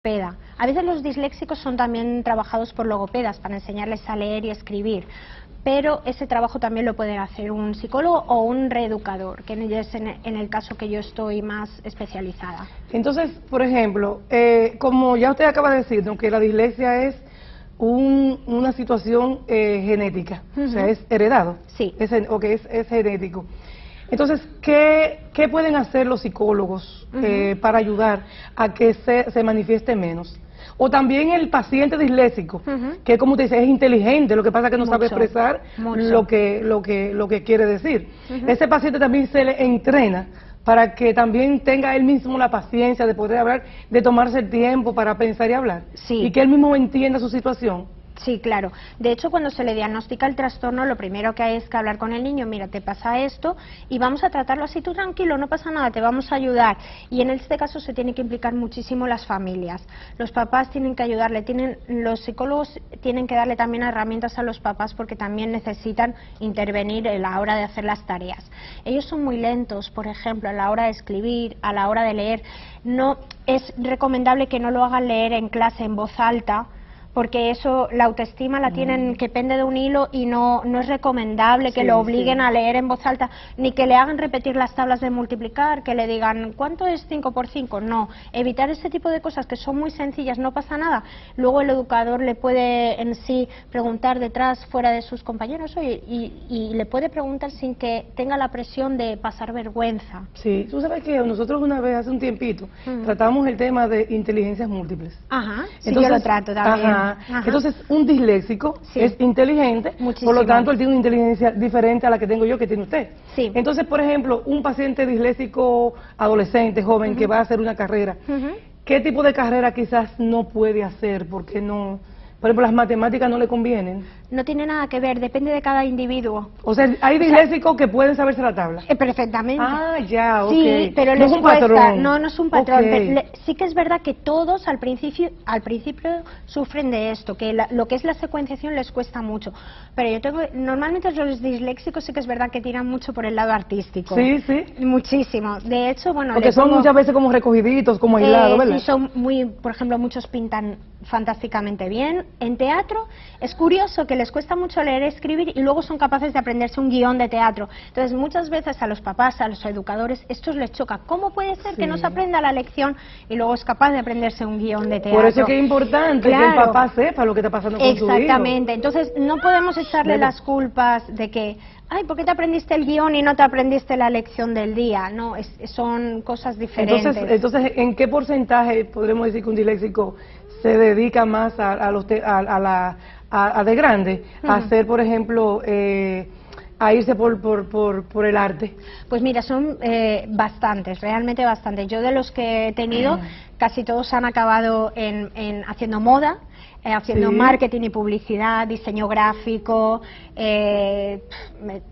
logopeda. A veces los disléxicos son también trabajados por logopedas para enseñarles a leer y escribir, pero ese trabajo también lo puede hacer un psicólogo o un reeducador, que es en el caso que yo estoy más especializada. Entonces, por ejemplo, como ya usted acaba de decir, ¿no?, que la dislexia es una situación genética, o sea, es heredado, sí, es genético. Entonces, ¿qué pueden hacer los psicólogos para ayudar a que se manifieste menos? O también el paciente disléxico, que como usted dice, es inteligente, lo que pasa es que no sabe expresar lo que quiere decir. Ese paciente también se le entrena para que también tenga él mismo la paciencia de poder hablar, de tomarse el tiempo para pensar y hablar, y que él mismo entienda su situación. Sí, claro. De hecho, cuando se le diagnostica el trastorno, lo primero que hay es que hablar con el niño, mira, te pasa esto, y vamos a tratarlo así, tú tranquilo, no pasa nada, te vamos a ayudar. Y en este caso se tiene que implicar muchísimo las familias. Los papás tienen que ayudarle, los psicólogos tienen que darle también herramientas a los papás porque también necesitan intervenir a la hora de hacer las tareas. Ellos son muy lentos, por ejemplo, a la hora de escribir, a la hora de leer. No es recomendable que no lo hagan leer en clase en voz alta, porque eso, la autoestima la tienen que pende de un hilo y no es recomendable que lo obliguen a leer en voz alta, ni que le hagan repetir las tablas de multiplicar, que le digan, ¿cuánto es 5 por 5? No, evitar ese tipo de cosas que son muy sencillas, no pasa nada. Luego el educador le puede en sí preguntar detrás, fuera de sus compañeros, oye, y le puede preguntar sin que tenga la presión de pasar vergüenza. Sí, tú sabes que nosotros una vez, hace un tiempito, tratamos el tema de inteligencias múltiples. Ajá, sí, entonces, yo lo trato también. Entonces, un disléxico es inteligente, por lo tanto, él tiene una inteligencia diferente a la que tengo yo, que tiene usted. Sí. Entonces, por ejemplo, un paciente disléxico adolescente, joven, que va a hacer una carrera, ¿qué tipo de carrera quizás no puede hacer? Porque no, por ejemplo, las matemáticas no le convienen. No tiene nada que ver, depende de cada individuo. O sea, hay disléxicos que pueden saberse la tabla. Perfectamente. Ah, ya, ok. Sí, pero no les es un cuesta. patrón. No es un patrón. Okay. Pero sí que es verdad que todos al principio sufren de esto, que lo que es la secuenciación les cuesta mucho. Pero normalmente los disléxicos sí que es verdad que tiran mucho por el lado artístico. Sí, sí. Muchísimo. De hecho, bueno, porque son muchas veces como recogiditos, como aislados, ¿verdad? Sí, son muy, por ejemplo, muchos pintan fantásticamente bien. En teatro es curioso que les cuesta mucho leer, escribir y luego son capaces de aprenderse un guión de teatro. Entonces muchas veces a los papás, a los educadores, esto les choca. ¿Cómo puede ser que no se aprenda la lección y luego es capaz de aprenderse un guión de teatro? Por eso es que es importante que el papá sepa lo que está pasando con su hijo. Exactamente. Entonces no podemos echarle las culpas de que, ay, ¿por qué te aprendiste el guión y no te aprendiste la lección del día? No, son cosas diferentes. Entonces, ¿en qué porcentaje podremos decir que un disléxico se dedica más a de grande, a hacer, por ejemplo, a irse por el arte? Pues mira, son bastantes, realmente bastantes. Yo de los que he tenido, casi todos han acabado haciendo moda, haciendo marketing y publicidad, diseño gráfico,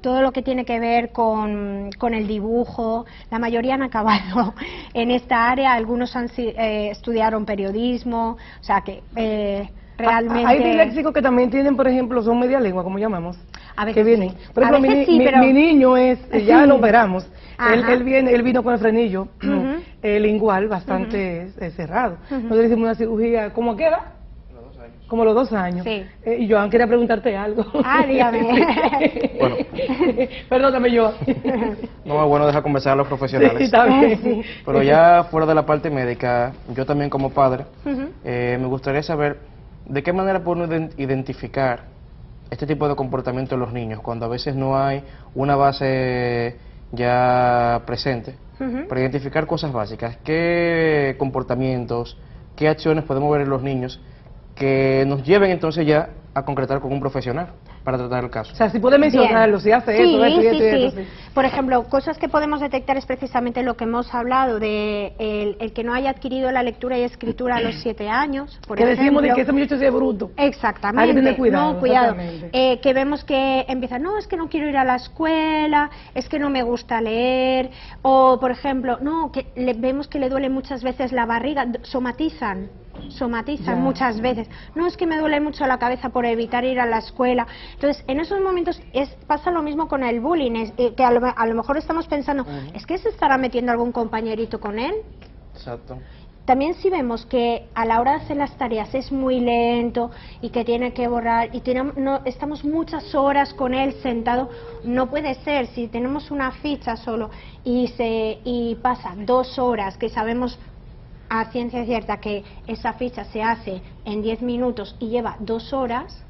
todo lo que tiene que ver con el dibujo. La mayoría han acabado en esta área, algunos estudiaron periodismo, o sea que realmente... Hay disléxicos que también tienen, por ejemplo, son media lengua, como llamamos, a veces que vienen. Sí. Por ejemplo, mi niño ya lo operamos. Él vino con el frenillo lingual bastante cerrado. Nosotros hicimos una cirugía, ¿cómo a qué edad? Como a los 2 años. Sí. Y Joan quería preguntarte algo. Dígame. Bueno. Perdóname, Joan. No es bueno dejar conversar a los profesionales. Sí, está bien. Pero ya fuera de la parte médica, yo también como padre, me gustaría saber de qué manera podemos identificar este tipo de comportamiento en los niños, cuando a veces no hay una base ya presente, para identificar cosas básicas. ¿Qué comportamientos, qué acciones podemos ver en los niños que nos lleven entonces ya a concretar con un profesional para tratar el caso? O sea, si puede mencionarlo, si hace esto, esto. Por ejemplo, cosas que podemos detectar es precisamente lo que hemos hablado de el que no haya adquirido la lectura y escritura a los 7 años, por ejemplo. Decimos de que ese muchacho sea bruto. Exactamente. Hay que tener cuidado. No, cuidado. Que vemos que empieza, no, es que no quiero ir a la escuela, es que no me gusta leer, o por ejemplo, no, que vemos que le duele muchas veces la barriga, somatizan muchas veces. No, es que me duele mucho la cabeza por evitar ir a la escuela. Entonces, en esos momentos pasa lo mismo con el bullying, que a lo mejor estamos pensando, ¿es que se estará metiendo algún compañerito con él? Exacto. También si vemos que a la hora de hacer las tareas es muy lento y que tiene que borrar y estamos muchas horas con él sentado, no puede ser. Si tenemos una ficha solo y pasa 2 horas, que sabemos a ciencia cierta que esa ficha se hace en 10 minutos y lleva 2 horas,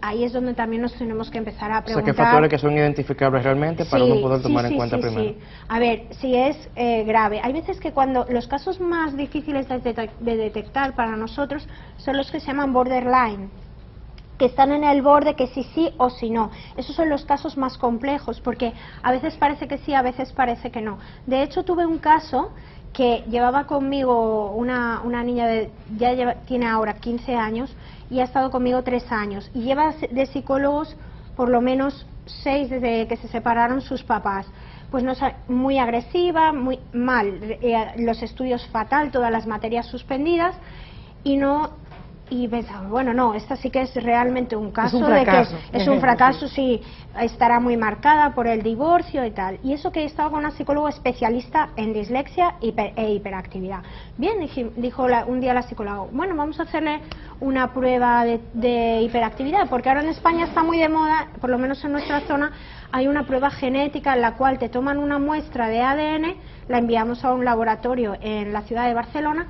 ahí es donde también nos tenemos que empezar a preguntar. O sea, ¿qué factores que son identificables realmente para uno poder tomar en cuenta primero? Sí. A ver, si es grave. Hay veces que cuando los casos más difíciles de detectar para nosotros son los que se llaman borderline, que están en el borde, que sí o si no. Esos son los casos más complejos, porque a veces parece que sí, a veces parece que no. De hecho, tuve un caso que llevaba conmigo una niña tiene ahora 15 años y ha estado conmigo 3 años y lleva de psicólogos por lo menos 6 desde que se separaron sus papás. Pues no, muy agresiva, muy mal, los estudios fatal, todas las materias suspendidas y pensaba, bueno, no, esta sí que es realmente un caso de que es un fracaso, sí, estará muy marcada por el divorcio y tal. Y eso que estaba con una psicóloga especialista en dislexia e hiperactividad. Bien, dijo un día la psicóloga, bueno, vamos a hacerle una prueba de hiperactividad, porque ahora en España está muy de moda, por lo menos en nuestra zona, hay una prueba genética en la cual te toman una muestra de ADN, la enviamos a un laboratorio en la ciudad de Barcelona,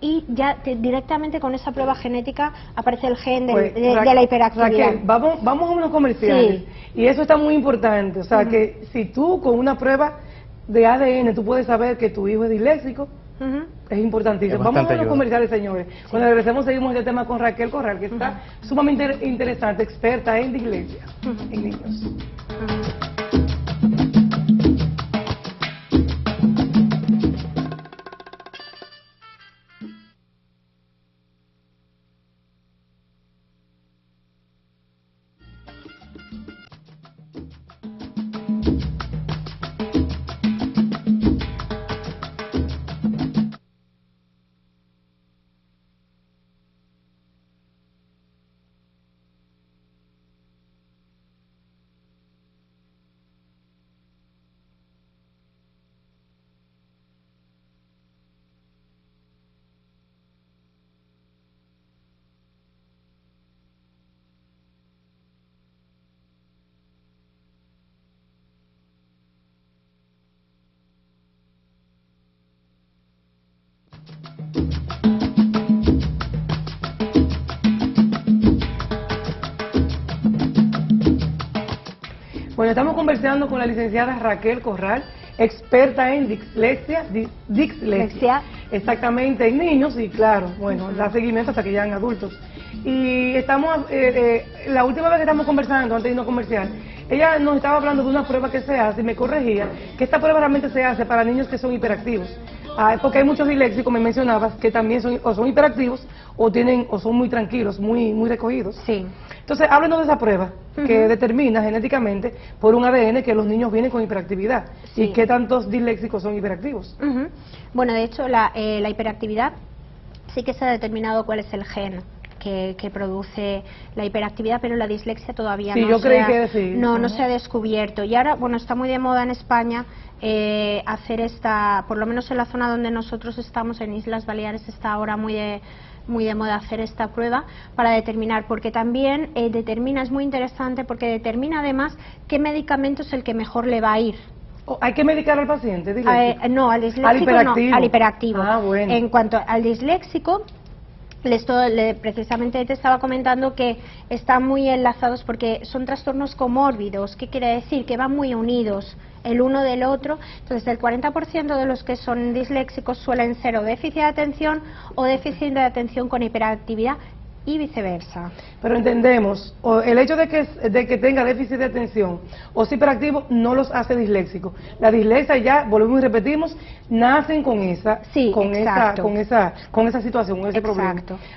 y ya directamente con esa prueba genética aparece el gen de la hiperactividad. Raquel, vamos a unos comerciales. Sí. Y eso está muy importante. O sea, que si tú con una prueba de ADN tú puedes saber que tu hijo es disléxico, es importantísimo. Vamos a los comerciales, señores. Sí. Cuando regresemos seguimos el tema con Raquel Corral, que está sumamente interesante, experta en dislexia en niños. Bueno, estamos conversando con la licenciada Raquel Corral, experta en dislexia, exactamente, en niños y claro, bueno, da seguimiento hasta que llegan adultos. Y estamos, la última vez que estamos conversando, antes de irnos comercial, ella nos estaba hablando de una prueba que se hace y me corregía que esta prueba realmente se hace para niños que son hiperactivos. Porque hay muchos disléxicos, me mencionabas, que también son hiperactivos o son muy tranquilos, muy recogidos. Sí. Entonces, háblenos de esa prueba que determina genéticamente por un ADN que los niños vienen con hiperactividad. Sí. ¿Y qué tantos disléxicos son hiperactivos? Bueno, de hecho, la hiperactividad sí que se ha determinado cuál es el gen que produce la hiperactividad, pero la dislexia todavía no se ha descubierto. Y ahora, bueno, está muy de moda en España hacer por lo menos en la zona donde nosotros estamos, en Islas Baleares, está ahora muy de moda hacer esta prueba para determinar, porque también es muy interesante porque determina además qué medicamento es el que mejor le va a ir. ¿Hay que medicar al paciente disléxico? No, al disléxico no, al hiperactivo. Bueno. En cuanto al disléxico, precisamente te estaba comentando que están muy enlazados porque son trastornos comórbidos. ¿Qué quiere decir? Que van muy unidos el uno del otro. Entonces, el 40% de los que son disléxicos suelen ser o déficit de atención o déficit de atención con hiperactividad y viceversa. Pero entendemos, el hecho de que tenga déficit de atención o sea hiperactivo no los hace disléxicos. La dislexia, ya volvemos y repetimos, nacen con esa situación, con ese problema.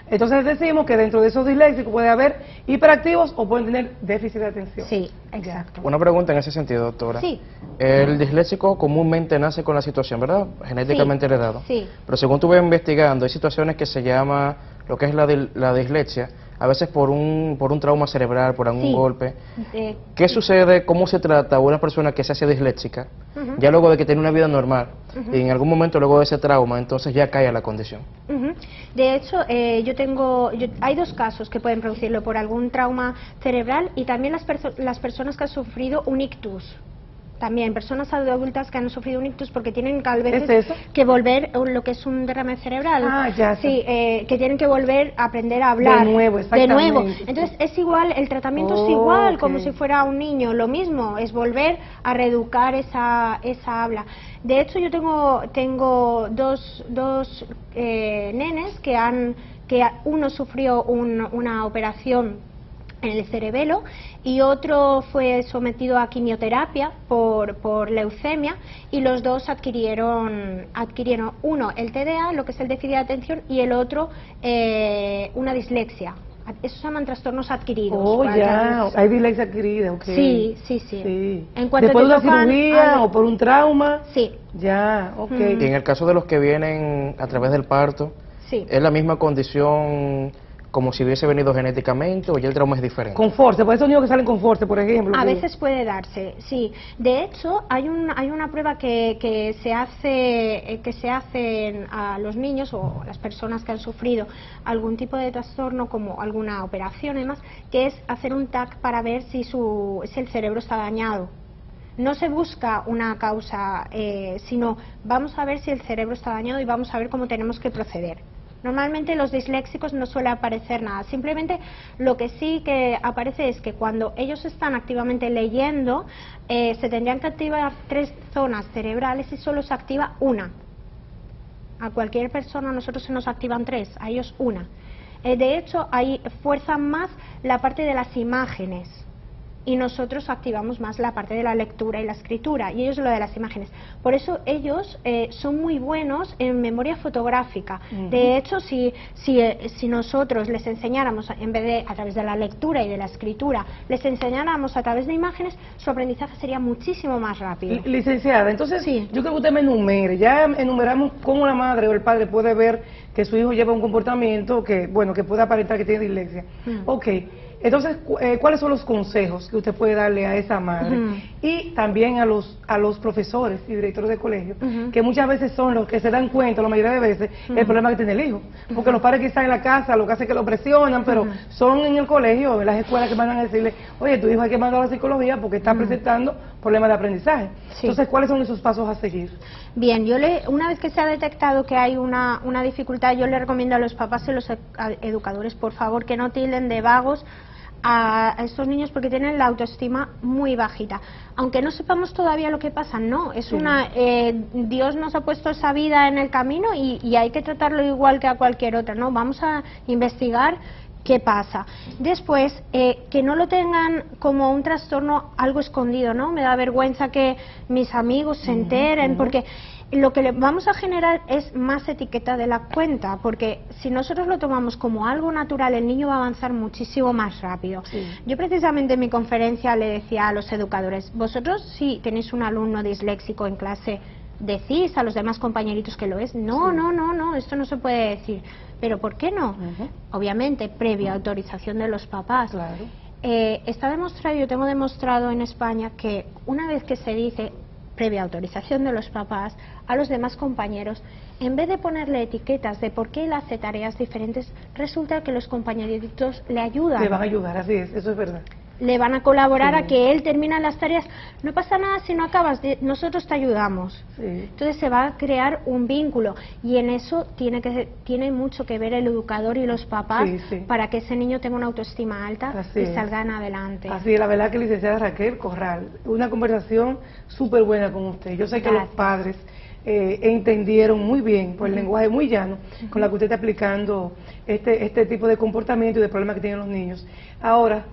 Entonces decimos que dentro de esos disléxicos puede haber hiperactivos o pueden tener déficit de atención. Sí, exacto. Una pregunta en ese sentido, doctora. Sí. El disléxico comúnmente nace con la situación, ¿verdad? Genéticamente heredado. Sí. Pero según tú vas investigando, hay situaciones que se llama lo que es la dislexia a veces por un trauma cerebral, por algún Sí. golpe. ¿Qué sucede? ¿Cómo se trata a una persona que se hace disléxica, ya luego de que tiene una vida normal, y en algún momento luego de ese trauma, entonces ya cae a la condición? De hecho, hay dos casos que pueden producirlo por algún trauma cerebral y también las personas que han sufrido un ictus. También personas adultas que han sufrido un ictus porque tienen que a veces ¿Es eso? que volver lo que es un derrame cerebral. Ah, ya sé. Sí, que tienen que volver a aprender a hablar. De nuevo, De exactamente. nuevo. Entonces es igual, el tratamiento es igual, como si fuera un niño, lo mismo, es volver a reeducar esa habla. De hecho, yo tengo dos nenes que uno sufrió una operación en el cerebelo y otro fue sometido a quimioterapia por leucemia, y los dos adquirieron uno el TDA, lo que es el déficit de atención, y el otro una dislexia. Esos se llaman trastornos adquiridos. Oh, ya, hay dislexia adquirida, ok. Sí. Sí. En cuanto ¿Después de te una tocan cirugía o por un trauma? Sí. Ya, ok. Y en el caso de los que vienen a través del parto, Sí. ¿es la misma condición como si hubiese venido genéticamente o ya el trauma es diferente? Con force, por esos niños que salen con force, por ejemplo. A que- veces puede darse, sí. De hecho, hay una prueba que se hace a los niños o a las personas que han sufrido algún tipo de trastorno, como alguna operación y demás, que es hacer un TAC para ver si el cerebro está dañado. No se busca una causa, sino vamos a ver si el cerebro está dañado y vamos a ver cómo tenemos que proceder. Normalmente los disléxicos no suele aparecer nada, simplemente lo que sí que aparece es que cuando ellos están activamente leyendo, se tendrían que activar 3 zonas cerebrales y solo se activa una. A cualquier persona a nosotros se nos activan 3, a ellos una. De hecho, ahí fuerzan más la parte de las imágenes y nosotros activamos más la parte de la lectura y la escritura, y ellos lo de las imágenes. Por eso ellos son muy buenos en memoria fotográfica. De hecho, si nosotros les enseñáramos, en vez de a través de la lectura y de la escritura, les enseñáramos a través de imágenes, su aprendizaje sería muchísimo más rápido. Licenciada, entonces Sí. yo creo que usted me enumere. Ya enumeramos cómo la madre o el padre puede ver que su hijo lleva un comportamiento que puede aparentar que tiene dislexia. Ok. Entonces, ¿cuáles son los consejos que usted puede darle a esa madre? Y también a los profesores y directores de colegio, que muchas veces son los que se dan cuenta, la mayoría de veces, el problema que tiene el hijo. Porque los padres quizás en la casa lo que hace es que lo presionan, pero son en el colegio, en las escuelas que van a decirle, oye, tu hijo hay que mandarlo a la psicología porque está presentando problemas de aprendizaje. Sí. Entonces, ¿cuáles son esos pasos a seguir? Bien, una vez que se ha detectado que hay una dificultad, yo le recomiendo a los papás y los educadores, por favor, que no tilden de vagos a estos niños porque tienen la autoestima muy bajita. Aunque no sepamos todavía lo que pasa, no, es Dios nos ha puesto esa vida en el camino y hay que tratarlo igual que a cualquier otra, ¿no? Vamos a investigar qué pasa. Después, que no lo tengan como un trastorno algo escondido, ¿no? Me da vergüenza que mis amigos se enteren, porque lo que le vamos a generar es más etiqueta de la cuenta, porque si nosotros lo tomamos como algo natural, el niño va a avanzar muchísimo más rápido. Yo precisamente en mi conferencia le decía a los educadores, vosotros si tenéis un alumno disléxico en clase, ¿decís a los demás compañeritos que lo es? No, no, esto no se puede decir. ¿Pero por qué no? Obviamente, previa autorización de los papás. Claro. Está demostrado, yo tengo demostrado en España que una vez que se dice previa autorización de los papás a los demás compañeros, en vez de ponerle etiquetas de por qué él hace tareas diferentes, resulta que los compañeritos le ayudan. Le van a ayudar, así es, eso es verdad. Le van a colaborar Sí. a que él termine las tareas. No pasa nada si no acabas, nosotros te ayudamos. Sí. Entonces se va a crear un vínculo y en eso tiene mucho que ver el educador y los papás Sí. para que ese niño tenga una autoestima alta Así y es. salgan adelante. Así es, la verdad que licenciada Raquel Corral, una conversación súper buena con usted. Yo sé que los Gracias. padres entendieron muy bien, por el lenguaje muy llano, con la que usted está aplicando este tipo de comportamiento y de problemas que tienen los niños. Ahora,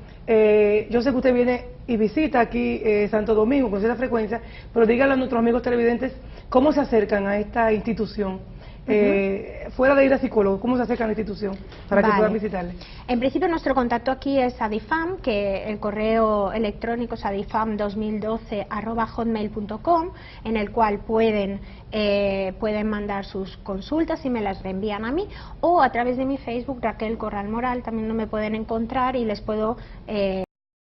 yo sé que usted viene y visita aquí Santo Domingo con cierta frecuencia, pero dígale a nuestros amigos televidentes cómo se acercan a esta institución fuera de ir a psicólogo, ¿cómo se acerca a la institución para que puedan visitarle? En principio nuestro contacto aquí es Adifam, que el correo electrónico es adifam2012@hotmail.com, en el cual pueden mandar sus consultas y me las reenvían a mí, o a través de mi Facebook, Raquel Corral Moral, también no me pueden encontrar y les puedo